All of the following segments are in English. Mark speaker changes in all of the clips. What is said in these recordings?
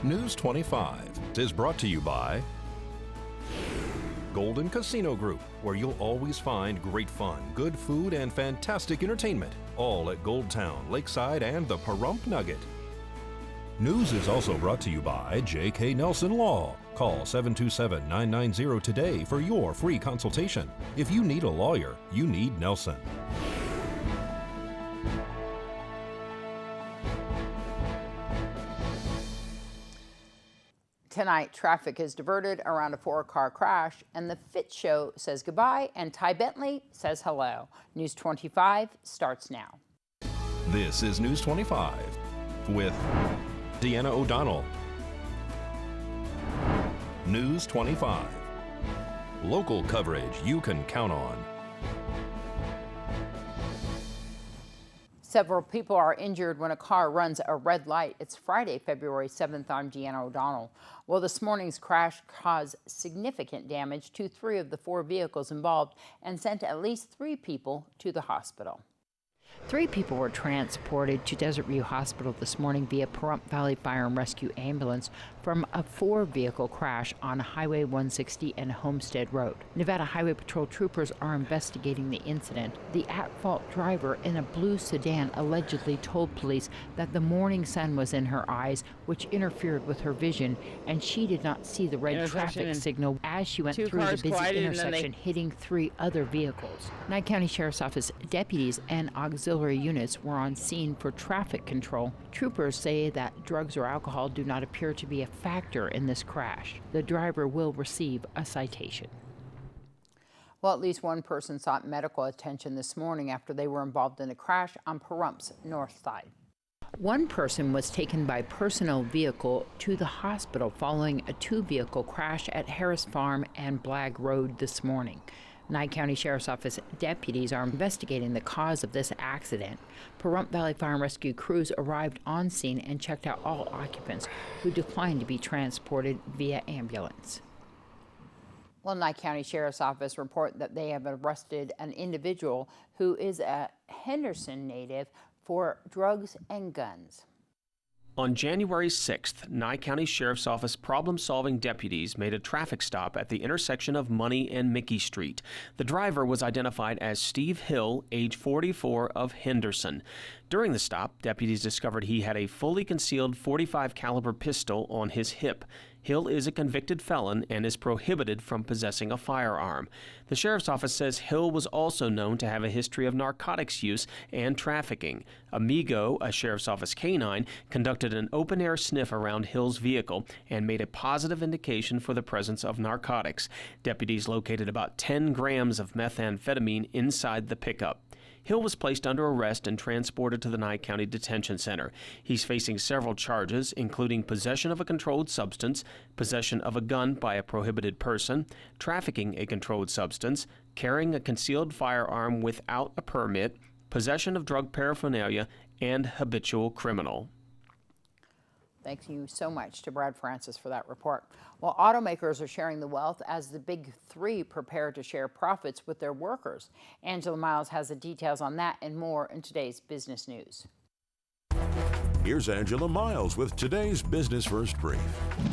Speaker 1: News 25 is brought to you by Golden Casino Group, where you'll always find great fun, good food, and fantastic entertainment, all at Gold Town, Lakeside, and the Pahrump Nugget. News is also brought to you by J.K. Nelson Law. Call 727-990 today for your free consultation. If you need a lawyer, you need Nelson.
Speaker 2: Tonight, traffic is diverted around a 4-car crash, and the Fit Show says goodbye, and Ty Bentley says hello. News 25 starts now.
Speaker 1: This is News 25 with Deanna O'Donnell. News 25. Local coverage you can count on.
Speaker 2: Several people are injured when a car runs a red light. It's Friday, February 7th. I'm Deanna O'Donnell. Well, this morning's crash caused significant damage to 3 of the 4 vehicles involved and sent at least 3 people to the hospital.
Speaker 3: 3 people were transported to Desert View Hospital this morning via Pahrump Valley Fire and Rescue Ambulance from a 4-vehicle crash on Highway 160 and Homestead Road. Nevada Highway Patrol troopers are investigating the incident. The at-fault driver in a blue sedan allegedly told police that the morning sun was in her eyes, which interfered with her vision, and she did not see the red traffic signal as she went through the busy intersection, hitting 3 other vehicles. Nye County Sheriff's Office deputies and auxiliary units were on scene for traffic control. Troopers say that drugs or alcohol do not appear to be a factor in this crash. The driver will receive a citation.
Speaker 2: Well, at least 1 person sought medical attention this morning after they were involved in a crash on Pahrump's north side.
Speaker 3: 1 person was taken by personal vehicle to the hospital following a 2-vehicle crash at Harris Farm and Blagg Road this morning. Nye County Sheriff's Office deputies are investigating the cause of this accident. Pahrump Valley Fire and Rescue crews arrived on scene and checked out all occupants who declined to be transported via ambulance.
Speaker 2: Well, Nye County Sheriff's Office report that they have arrested an individual who is a Henderson native for drugs and guns.
Speaker 4: On January 6th, Nye County Sheriff's Office problem-solving deputies made a traffic stop at the intersection of Money and Mickey Street. The driver was identified as Steve Hill, age 44, of Henderson. During the stop, deputies discovered he had a fully concealed .45 caliber pistol on his hip. Hill is a convicted felon and is prohibited from possessing a firearm. The Sheriff's Office says Hill was also known to have a history of narcotics use and trafficking. Amigo, a Sheriff's Office canine, conducted an open-air sniff around Hill's vehicle and made a positive indication for the presence of narcotics. Deputies located about 10 grams of methamphetamine inside the pickup. Hill was placed under arrest and transported to the Nye County Detention Center. He's facing several charges, including possession of a controlled substance, possession of a gun by a prohibited person, trafficking a controlled substance, carrying a concealed firearm without a permit, possession of drug paraphernalia, and habitual criminal.
Speaker 2: Thank you so much to Brad Francis for that report. Well, automakers are sharing the wealth as the big 3 prepare to share profits with their workers. Angela Miles has the details on that and more in today's business news.
Speaker 5: Here's Angela Miles with today's Business First Brief.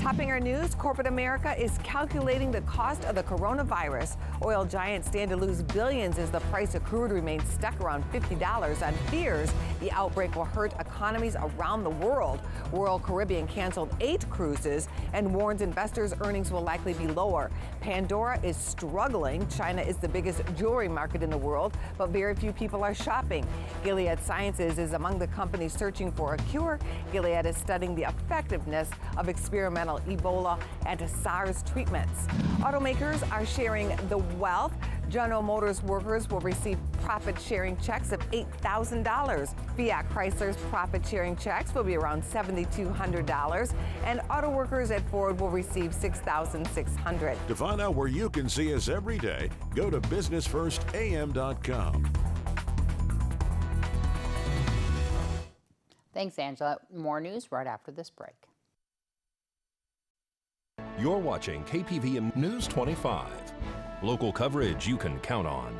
Speaker 6: Topping our news, corporate America is calculating the cost of the coronavirus. Oil giants stand to lose billions as the price of crude remains stuck around $50 on fears the outbreak will hurt economies around the world. Royal Caribbean canceled 8 cruises and warns investors' earnings will likely be lower. Pandora is struggling. China is the biggest jewelry market in the world, but very few people are shopping. Gilead Sciences is among the companies searching for a cure. Gilead is studying the effectiveness of experimental Ebola and SARS treatments. Automakers are sharing the wealth. General Motors workers will receive profit-sharing checks of $8,000. Fiat Chrysler's profit-sharing checks will be around $7,200, and auto workers at Ford will receive $6,600.
Speaker 5: To find out where you can see us every day, go to businessfirstam.com.
Speaker 2: Thanks, Angela. More news right after this break.
Speaker 1: You're watching KPVM News 25. Local coverage you can count on.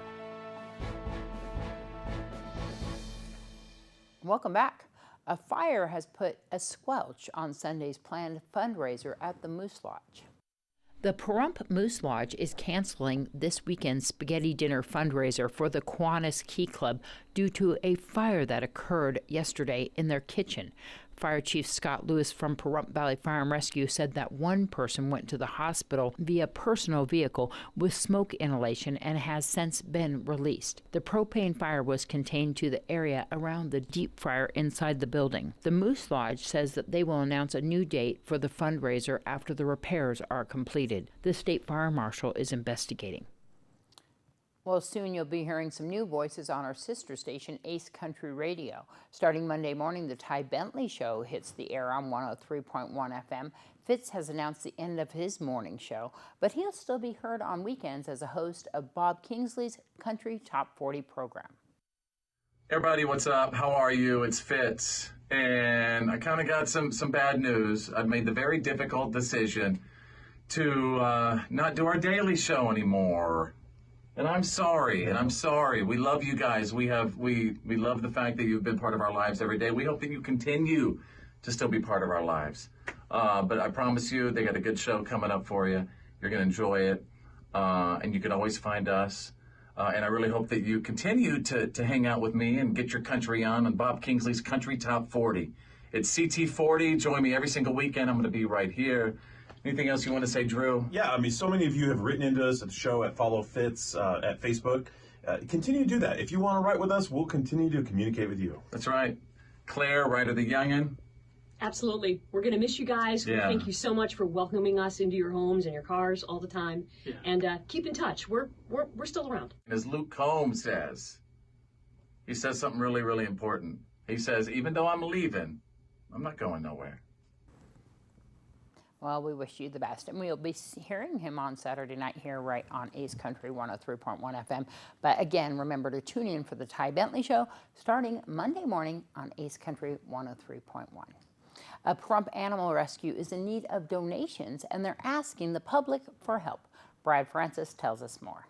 Speaker 2: Welcome back. A fire has put a squelch on Sunday's planned fundraiser at the Moose Lodge.
Speaker 3: The Pahrump Moose Lodge is canceling this weekend's spaghetti dinner fundraiser for the Kiwanis Key Club due to a fire that occurred yesterday in their kitchen. Fire Chief Scott Lewis from Pahrump Valley Fire and Rescue said that one person went to the hospital via personal vehicle with smoke inhalation and has since been released. The propane fire was contained to the area around the deep fryer inside the building. The Moose Lodge says that they will announce a new date for the fundraiser after the repairs are completed. The state fire marshal is investigating.
Speaker 2: Well, soon you'll be hearing some new voices on our sister station, Ace Country Radio. Starting Monday morning, the Ty Bentley Show hits the air on 103.1 FM. Fitz has announced the end of his morning show, but he'll still be heard on weekends as a host of Bob Kingsley's Country Top 40 program.
Speaker 7: Everybody, what's up? How are you? It's Fitz. And I kind of got some bad news. I've made the very difficult decision to not do our daily show anymore. And I'm sorry, We love you guys. We love the fact that you've been part of our lives every day. We hope that you continue to still be part of our lives. But I promise you, they got a good show coming up for you. You're going to enjoy it. And you can always find us. And I really hope that you continue to hang out with me and get your country on Bob Kingsley's Country Top 40. It's CT40. Join me every single weekend. I'm going to be right here. Anything else you want to say, Drew?
Speaker 8: Yeah, I mean, so many of you have written into us at the show at Follow Fitz at Facebook. Continue to do that. If you want to write with us, we'll continue to communicate with you.
Speaker 7: That's right. Claire, writer the Youngin.
Speaker 9: Absolutely. We're going to miss you guys.
Speaker 7: Yeah.
Speaker 9: Thank you so much for welcoming us into your homes and your cars all the time.
Speaker 7: Yeah.
Speaker 9: And keep in touch. We're still around.
Speaker 7: As Luke Combs says, he says something really, really important. He says, even though I'm leaving, I'm not going nowhere.
Speaker 2: Well, we wish you the best, and we'll be hearing him on Saturday night here right on Ace Country 103.1 FM. But again, remember to tune in for the Ty Bentley Show starting Monday morning on Ace Country 103.1. A Pahrump Animal Rescue is in need of donations, and they're asking the public for help. Brad Francis tells us more.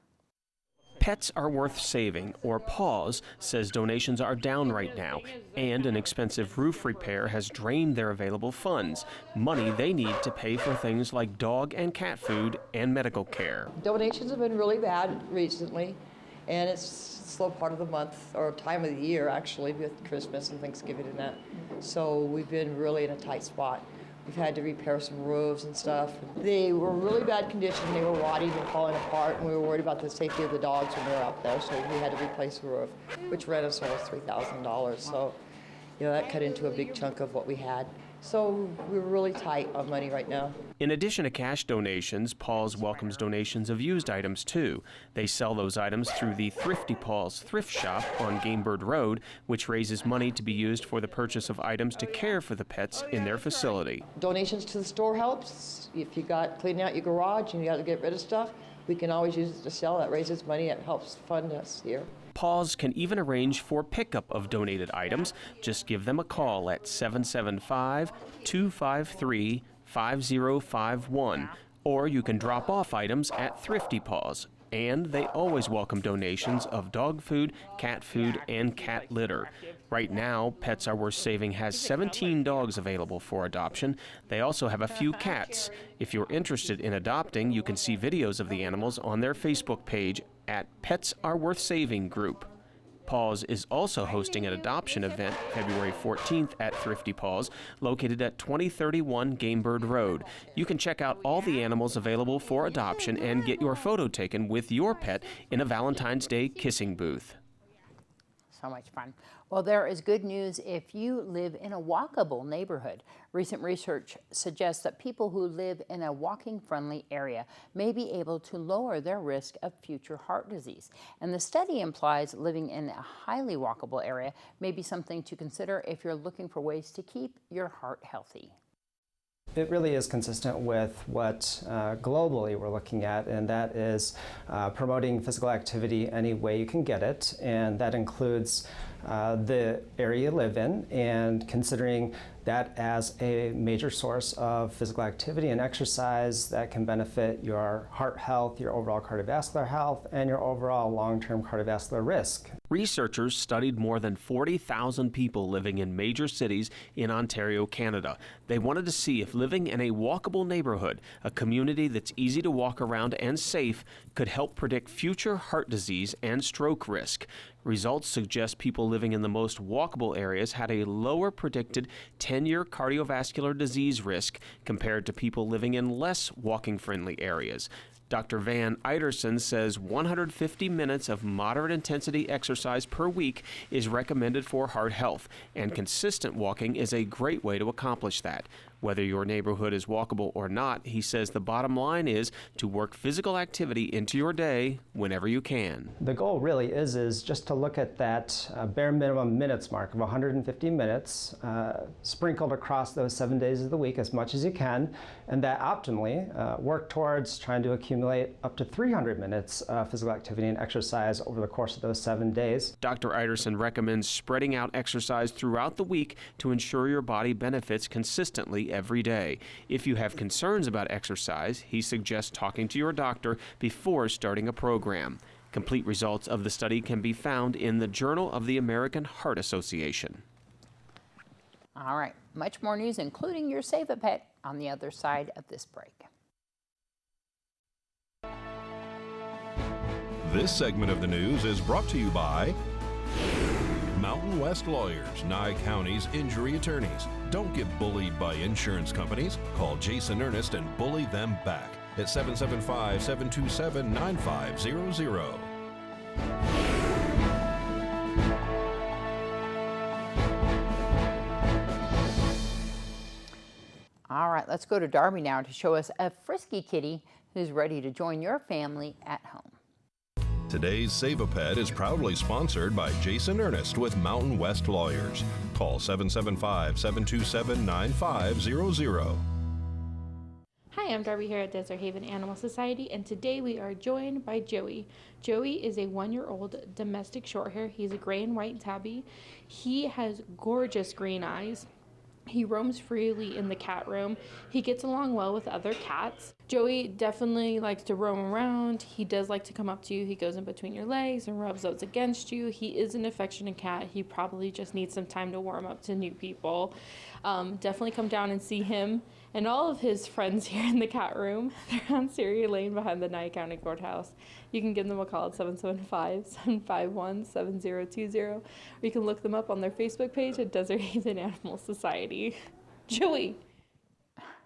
Speaker 4: Pets Are Worth Saving, or PAWS, says donations are down right now, and an expensive roof repair has drained their available funds, money they need to pay for things like dog and cat food and medical care.
Speaker 10: Donations have been really bad recently, and it's a slow part of the month, or time of the year actually, with Christmas and Thanksgiving and that. So we've been really in a tight spot. We've had to repair some roofs and stuff. They were in really bad condition. They were rotting and falling apart, and we were worried about the safety of the dogs when they were out there, so we had to replace the roof, which ran us almost $3,000. So, you know, that cut into a big chunk of what we had. So we're really tight on money right now.
Speaker 4: In addition to cash donations, Paws welcomes donations of used items too. They sell those items through the Thrifty Paws thrift shop on Gamebird Road, which raises money to be used for the purchase of items to care for the pets in their facility.
Speaker 10: Donations to the store helps. If you got cleaning out your garage and you got to get rid of stuff, we can always use it to sell. That raises money. It helps fund us here.
Speaker 4: Paws can even arrange for pickup of donated items. Just give them a call at 775-253-5051, or you can drop off items at Thrifty Paws. And they always welcome donations of dog food, cat and cat litter. Right now, Pets Are Worth Saving has 17 dogs available for adoption. They also have a few cats. If you're interested in adopting, you can see videos of the animals on their Facebook page at Pets Are Worth Saving Group. Paws is also hosting an adoption event February 14th at Thrifty Paws, located at 2031 Gamebird Road. You can check out all the animals available for adoption and get your photo taken with your pet in a Valentine's Day kissing booth.
Speaker 2: So much fun. Well, there is good news if you live in a walkable neighborhood. Recent research suggests that people who live in a walking-friendly area may be able to lower their risk of future heart disease. And the study implies living in a highly walkable area may be something to consider if you're looking for ways to keep your heart healthy.
Speaker 11: It really is consistent with what globally we're looking at, and that is promoting physical activity any way you can get it, and that includes the area you live in and considering that as a major source of physical activity and exercise that can benefit your heart health, your overall cardiovascular health, and your overall long-term cardiovascular risk.
Speaker 4: Researchers studied more than 40,000 people living in major cities in Ontario, Canada. They wanted to see if living in a walkable neighborhood, a community that's easy to walk around and safe, could help predict future heart disease and stroke risk. Results suggest people living in the most walkable areas had a lower predicted 10-year cardiovascular disease risk compared to people living in less walking-friendly areas. Dr. Van Eiderson says 150 minutes of moderate intensity exercise per week is recommended for heart health, and consistent walking is a great way to accomplish that. Whether your neighborhood is walkable or not, he says the bottom line is to work physical activity into your day whenever you can.
Speaker 11: The goal really is just to look at that bare minimum minutes mark of 150 minutes, sprinkled across those 7 days of the week as much as you can, and that optimally work towards trying to accumulate up to 300 minutes of physical activity and exercise over the course of those 7 days.
Speaker 4: Dr. Eiderson recommends spreading out exercise throughout the week to ensure your body benefits consistently every day. If you have concerns about exercise, he suggests talking to your doctor before starting a program. Complete results of the study can be found in the Journal of the American Heart Association.
Speaker 2: All right, much more news, including your Save a Pet, on the other side of this break.
Speaker 1: This segment of the news is brought to you by Mountain West Lawyers, Nye County's injury attorneys. Don't get bullied by insurance companies. Call Jason Ernest and bully them back at 775-727-9500.
Speaker 2: All right, let's go to Darby now to show us a frisky kitty who's ready to join your family at home.
Speaker 1: Today's Save a Pet is proudly sponsored by Jason Ernest with Mountain West Lawyers. Call 775-727-9500.
Speaker 12: Hi, I'm Darby here at Desert Haven Animal Society, and today we are joined by Joey. Joey is a 1-year-old domestic shorthair. He's a gray and white tabby. He has gorgeous green eyes. He roams freely in the cat room. He gets along well with other cats. Joey definitely likes to roam around. He does like to come up to you. He goes in between your legs and rubs those against you. He is an affectionate cat. He probably just needs some time to warm up to new people. Definitely come down and see him and all of his friends here in the cat room. They're on Syria Lane behind the Nye County Courthouse. You can give them a call at 775-751-7020, or you can look them up on their Facebook page at Desert Haven Animal Society. Joey.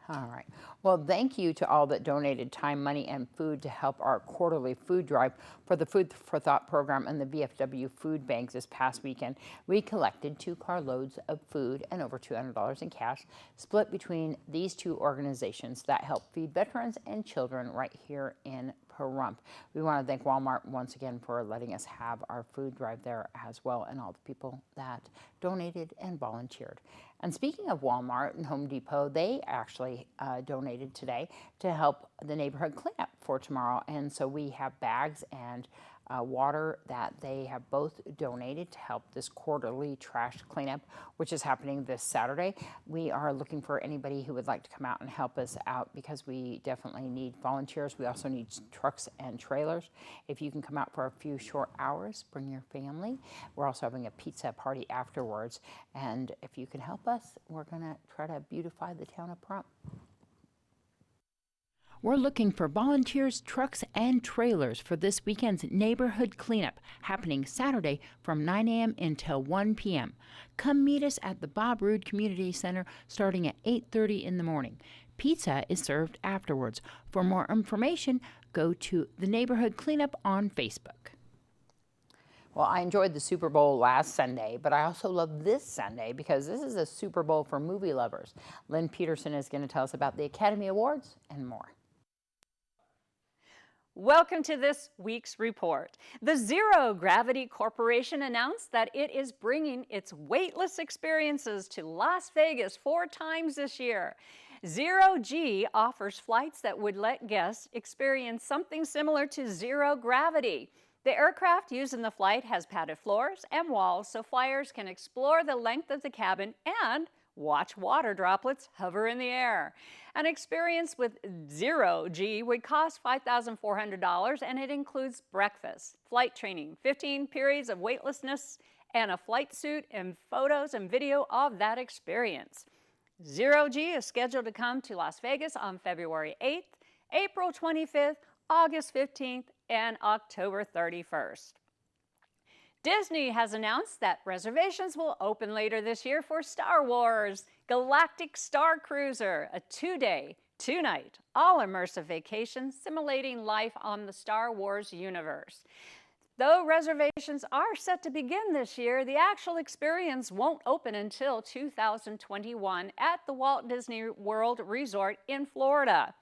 Speaker 2: All right. Well, thank you to all that donated time, money, and food to help our quarterly food drive for the Food for Thought program and the VFW food banks this past weekend. We collected 2 carloads of food and over $200 in cash, split between these 2 organizations that help feed veterans and children right here in Pahrump. We want to thank Walmart once again for letting us have our food drive there as well, and all the people that donated and volunteered. And speaking of Walmart and Home Depot, they actually donated today to help the neighborhood cleanup for tomorrow. And so we have bags and water that they have both donated to help this quarterly trash cleanup, which is happening this Saturday. We are looking for anybody who would like to come out and help us out because we definitely need volunteers. We also need trucks and trailers. If you can come out for a few short hours, bring your family. We're also having a pizza party afterwards. And if you can help us, we're going to try to beautify the town of Pahrump.
Speaker 3: We're looking for volunteers, trucks, and trailers for this weekend's neighborhood cleanup happening Saturday from 9 a.m. until 1 p.m. Come meet us at the Bob Roode Community Center starting at 8:30 in the morning. Pizza is served afterwards. For more information, go to the Neighborhood Cleanup on Facebook.
Speaker 2: Well, I enjoyed the Super Bowl last Sunday, but I also love this Sunday because this is a Super Bowl for movie lovers. Lynn Peterson is going to tell us about the Academy Awards and more.
Speaker 13: Welcome to this week's report. The Zero Gravity Corporation announced that it is bringing its weightless experiences to Las Vegas 4 times this year. Zero G offers flights that would let guests experience something similar to zero gravity. The aircraft used in the flight has padded floors and walls so flyers can explore the length of the cabin and watch water droplets hover in the air. An experience with zero G would cost $5,400, and it includes breakfast, flight training, 15 periods of weightlessness, and a flight suit and photos and video of that experience. Zero G is scheduled to come to Las Vegas on February 8th, April 25th, August 15th, and October 31st. Disney has announced that reservations will open later this year for Star Wars Galactic Star Cruiser, a 2-day, 2-night, all-immersive vacation simulating life on the Star Wars universe. Though reservations are set to begin this year, the actual experience won't open until 2021 at the Walt Disney World Resort in Florida.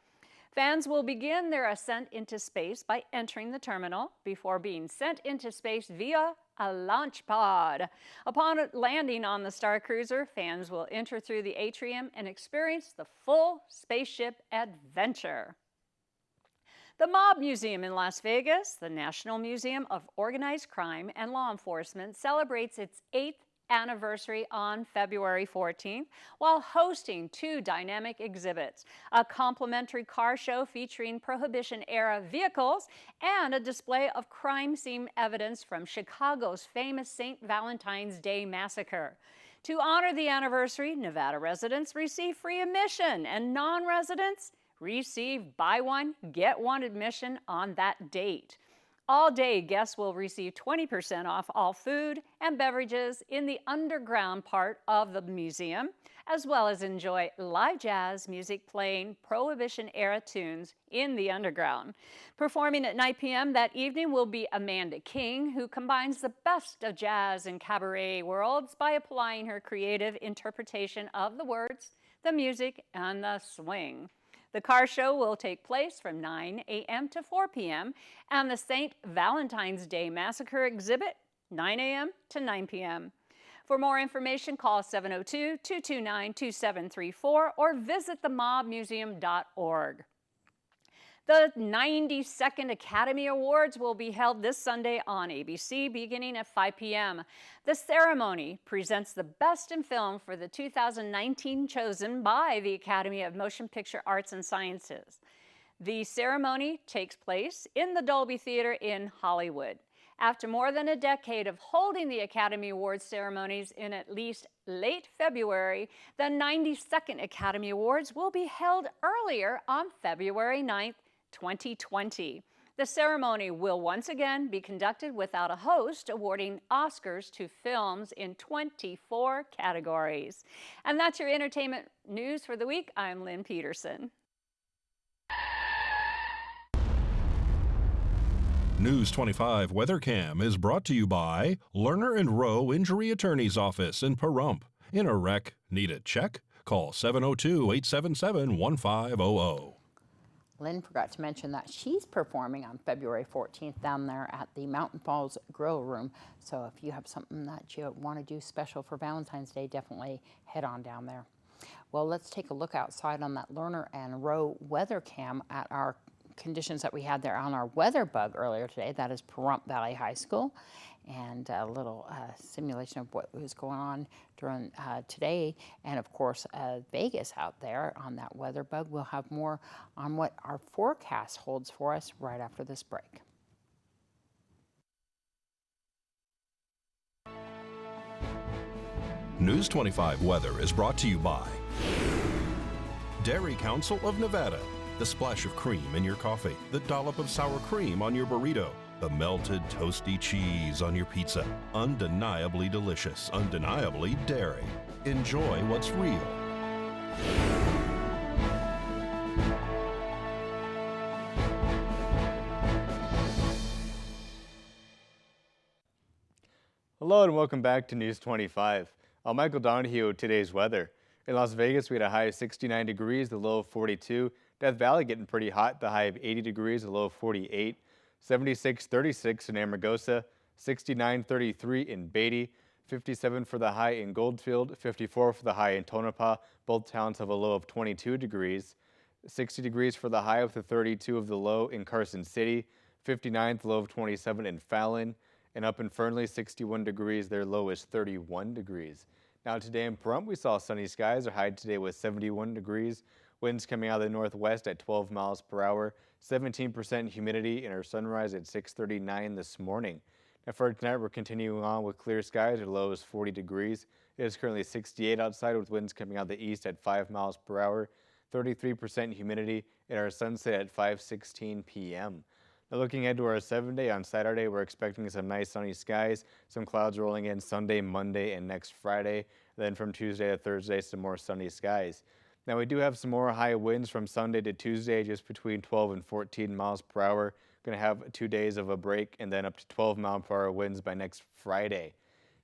Speaker 13: Fans will begin their ascent into space by entering the terminal before being sent into space via a launch pod. Upon landing on the Star Cruiser, fans will enter through the atrium and experience the full spaceship adventure. The Mob Museum in Las Vegas, the National Museum of Organized Crime and Law Enforcement, celebrates its 8th anniversary on February 14th while hosting 2 dynamic exhibits, a complimentary car show featuring Prohibition-era vehicles and a display of crime scene evidence from Chicago's famous St. Valentine's Day Massacre. To honor the anniversary, Nevada residents receive free admission and non-residents receive buy one, get one admission on that date. All day, guests will receive 20% off all food and beverages in the underground part of the museum, as well as enjoy live jazz music playing Prohibition-era tunes in the underground. Performing at 9 p.m. that evening will be Amanda King, who combines the best of jazz and cabaret worlds by applying her creative interpretation of the words, the music, and the swing. The car show will take place from 9 a.m. to 4 p.m. and the St. Valentine's Day Massacre exhibit, 9 a.m. to 9 p.m. For more information, call 702-229-2734 or visit themobmuseum.org. The 92nd Academy Awards will be held this Sunday on ABC beginning at 5 p.m. The ceremony presents the best in film for the 2019 chosen by the Academy of Motion Picture Arts and Sciences. The ceremony takes place in the Dolby Theater in Hollywood. After more than a decade of holding the Academy Awards ceremonies in at least late February, the 92nd Academy Awards will be held earlier on February 9th, 2020. The ceremony will once again be conducted without a host, awarding Oscars to films in 24 categories. And that's your entertainment news for the week. I'm Lynn Peterson.
Speaker 1: News 25 WeatherCam is brought to you by Lerner and Rowe Injury Attorney's Office in Pahrump. In a wreck, need a check? Call 702-877-1500.
Speaker 2: Lynn forgot to mention that she's performing on February 14th down there at the Mountain Falls Grill Room. So if you have something that you want to do special for Valentine's Day, definitely head on down there. Well, let's take a look outside on that Lerner and Rowe weather cam at our conditions that we had there on our weather bug earlier today. That is Pahrump Valley High School. And a little simulation of what was going on during today. And of course, Vegas out there on that weather bug. We'll have more on what our forecast holds for us right after this break.
Speaker 1: News 25 weather is brought to you by Dairy Council of Nevada. The splash of cream in your coffee, the dollop of sour cream on your burrito, the melted toasty cheese on your pizza. Undeniably delicious, undeniably dairy. Enjoy what's real.
Speaker 14: Hello and welcome back to News 25. I'm Michael Donohue with today's weather. In Las Vegas, we had a high of 69 degrees, the low of 42. Death Valley getting pretty hot, the high of 80 degrees, the low of 48. 76-36 in Amargosa, 69-33 in Beatty, 57 for the high in Goldfield, 54 for the high in Tonopah. Both towns have a low of 22 degrees. 60 degrees for the high with a 32 of the low in Carson City, 59th, low of 27 in Fallon. And up in Fernley, 61 degrees. Their low is 31 degrees. Now today in Pahrump, we saw sunny skies. Our high today was 71 degrees. Winds coming out of the northwest at 12 miles per hour. 17% humidity, and our sunrise at 6:39 this morning. Now for tonight, we're continuing on with clear skies. Our low is 40 degrees. It is currently 68 outside with winds coming out of the east at 5 miles per hour. 33% humidity, and our sunset at 5:16 p.m. Now looking ahead to our 7-day, on Saturday, we're expecting some nice sunny skies, some clouds rolling in Sunday, Monday, and next Friday. Then from Tuesday to Thursday, some more sunny skies. Now we do have some more high winds from Sunday to Tuesday, just between 12 and 14 miles per hour. Going to have 2 days of a break and then up to 12 mile per hour winds by next Friday.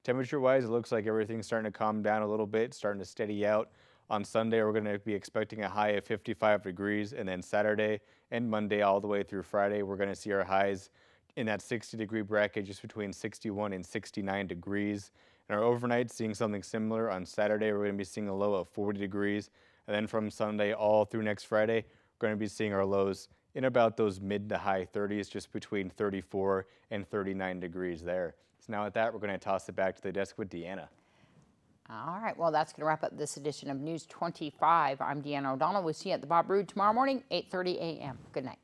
Speaker 14: Temperature-wise, it looks like everything's starting to calm down a little bit, starting to steady out. On Sunday, we're going to be expecting a high of 55 degrees, and then Saturday and Monday all the way through Friday, we're going to see our highs in that 60-degree bracket, just between 61 and 69 degrees. And our overnight, seeing something similar. On Saturday, we're going to be seeing a low of 40 degrees, and then from Sunday all through next Friday, we're going to be seeing our lows in about those mid to high 30s, just between 34 and 39 degrees there. So now with that, we're going to toss it back to the desk with Deanna.
Speaker 2: All right, well, that's going to wrap up this edition of News 25. I'm Deanna O'Donnell. We'll see you at the Bob Roode tomorrow morning, 8:30 a.m. Good night.